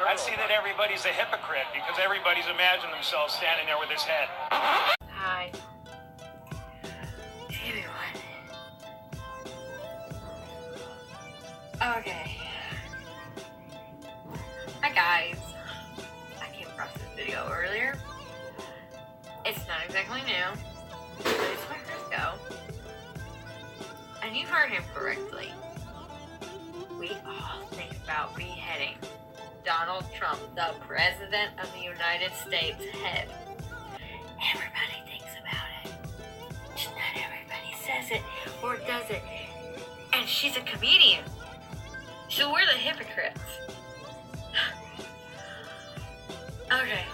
I'd see that everybody's a hypocrite because everybody's imagined themselves standing there with his head. Hi. Give me one. Okay. Hi guys. I came across this video earlier. It's not exactly new, but it's my first go. And you heard him correctly. We all think about beheading Donald Trump, the President of the United States head. Everybody thinks about it. Just not everybody says it or does it. And she's a comedian. So we're the hypocrites. Okay.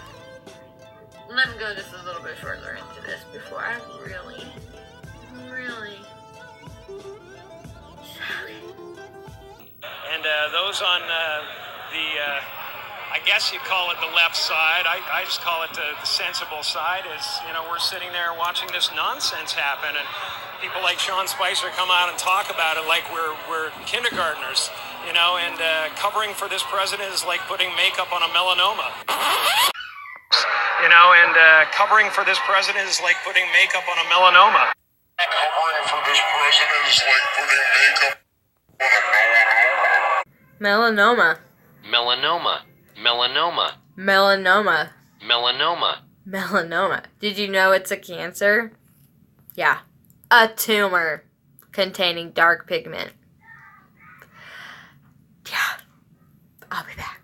Let me go just a little bit further into this before I really And those on I guess you'd call it the left side. I just call it the sensible side. Is, you know, we're sitting there watching this nonsense happen, and people like Sean Spicer come out and talk about it like we're kindergartners, you know. And covering for this president is like putting makeup on a melanoma. You know, and covering for this president is like putting makeup on a melanoma. Covering for this president is like putting makeup on a Melanoma. Melanoma. Melanoma. Melanoma. Melanoma. Melanoma. Did you know it's a cancer? Yeah. A tumor containing dark pigment. Yeah. I'll be back.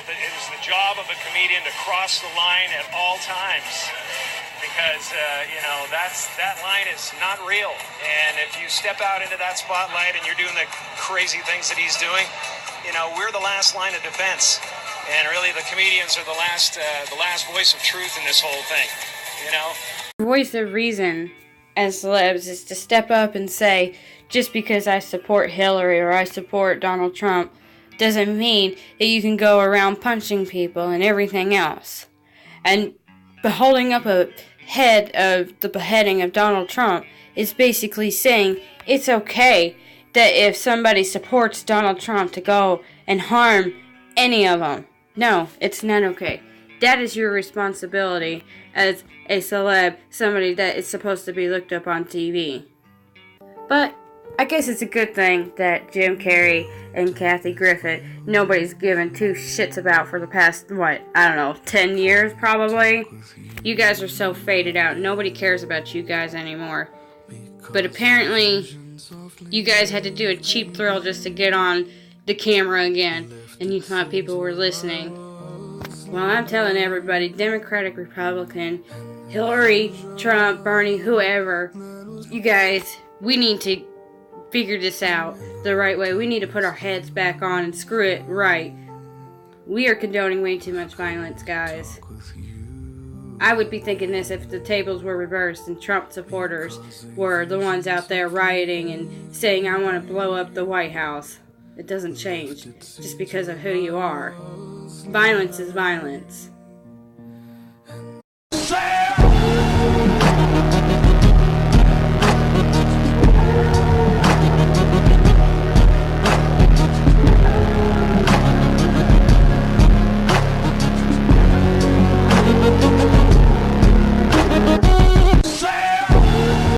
It is the job of a comedian to cross the line at all times, because you know, that line is not real. And if you step out into that spotlight and you're doing the crazy things that he's doing, you know, we're the last line of defense, and really the comedians are the last voice of truth in this whole thing. You know, voice of reason as celebs is to step up and say, just because I support Hillary or I support Donald Trump doesn't mean that you can go around punching people and everything else. And holding up a head of the beheading of Donald Trump is basically saying it's okay that if somebody supports Donald Trump to go and harm any of them. No, it's not okay. That is your responsibility as a celeb, somebody that is supposed to be looked up on TV. But I guess it's a good thing that Jim Carrey and Kathy Griffin, nobody's given two shits about for the past, 10 years probably. You guys are so faded out. Nobody cares about you guys anymore. But apparently, you guys had to do a cheap thrill just to get on the camera again. And you thought people were listening. Well, I'm telling everybody, Democratic, Republican, Hillary, Trump, Bernie, whoever, you guys, we need to figure this out the right way. We need to put our heads back on and screw it right. We are condoning way too much violence, guys. I would be thinking this if the tables were reversed and Trump supporters were the ones out there rioting and saying, I want to blow up the White House. It doesn't change just because of who you are. Violence is violence.